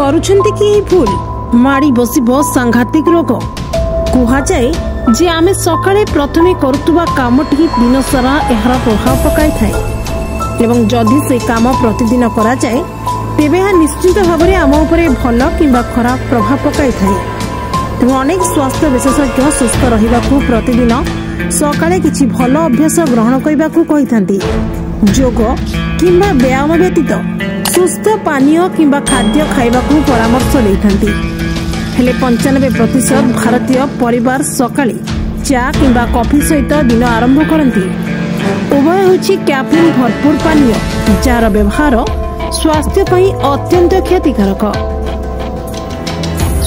करुछंती कि भूल माड़ी बसिबो सांघातिक रोग कुहाजाए जे आमे सकाळे प्रथमे करुतुबा कामटी दिन सारा एहार प्रभाव पकाई थाए एवं जदि से काम प्रतिदिन करा जाए तेबे यह निश्चित भाव में आम उपरे भल किंबा खराब प्रभाव पकाई थाए। तेणु अनेक स्वास्थ्य विशेषज्ञ सुस्थ रहिबाकु प्रतिदिन सकाळे किछि भल अभ्यास ग्रहण करिबाकु कहिथांती। योग किंबा व्यायाम व्यतीत सुस्थ पानीय किंबा खाद्य खाइबाकु परामर्श देइथांती। हेले 95% भारतीय परिवार सकाळे चा किंबा कॉफी सहित दिन आरंभ करती। उभय होछि कैफीन भरपूर पानीय जार व्यवहार स्वास्थ्य पई अत्यंत क्षतिकारक।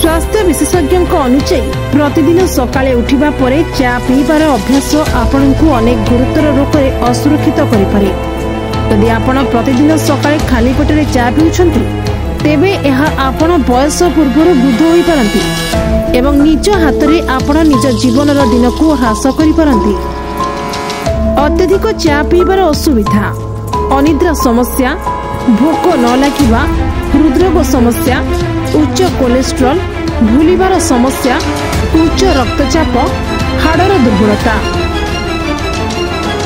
स्वास्थ्य विशेषज्ञ अनुसार प्रतिदिन सकाळे उठिबा परे चा पीबार अभ्यास आपनकु अनेक गुरुतर रोग में असुरक्षित करिपारे। यदि आपण प्रतिदिन सकाळे खाली पेटरे चा पिउछंती तेबे यह आपण बयस पूर्व वृद्ध होई पारंती एवं निज हाथ में आपण निज जीवन दिन को ह्रास करि पारंती। अत्यधिक चा पीबार असुविधा अनिद्रा समस्या भोक न लागिबा हृदरोग समस्या उच्च कोलेस्ट्रॉल भूलिबार समस्या उच्च रक्तचाप हाड़र दुर्बलता।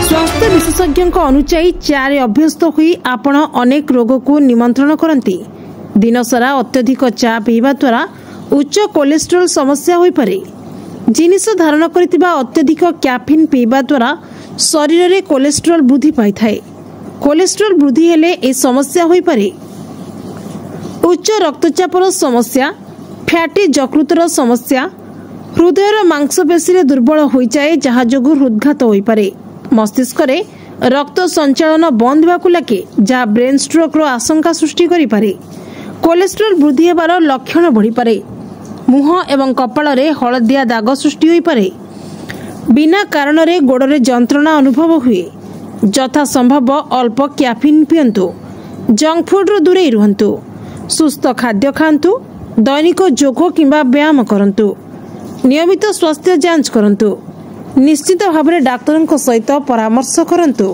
स्वास्थ्य विशेषज्ञ अनुसार चारे अभ्यस्त हुई आपण अनेक रोग को निमंत्रण करती। दिन सारा अत्यधिक चा पीवा द्वारा उच्च कोलेस्ट्रॉल समस्या होई पारे। जिनिस धारण करथिबा अत्यधिक कैफीन पीवा द्वारा शरीर में कोलेस्ट्रॉल वृद्धि पाई थाए। कोलेस्ट्रॉल वृद्धि हेले ए समस्या होई पारे। उच्च रक्तचापर समस्या फैटी यकृतर समस्या हृदयर मांसपेशी दुर्बल हो जाए जहाँ जोगु हृदघात होई पारे। मस्तिष्क रे रक्त संचालन बंद होगा लगे जहाँ ब्रेन स्ट्रोक रो आशंका सृष्टि करि पारे। कोलेस्ट्रॉल वृद्धि हेबार लक्षण बढ़ी पारे। मुह एवं कपाल रे हलदिया दाग सृष्टि होई पारे। बिना कारण रे गोड़ रे जंत्रणा अनुभव हुए। यथा संभव अल्प कैफीन पियंतु। जंक फूड रो दूरे रुहंतु। सुस्थ खाद्य खांतु। दैनिक योग किंबा व्यायाम करंतु। नियमित स्वास्थ्य जांच करंतु। निश्चित भाव में डाक्तर सहित परामर्श करंतु।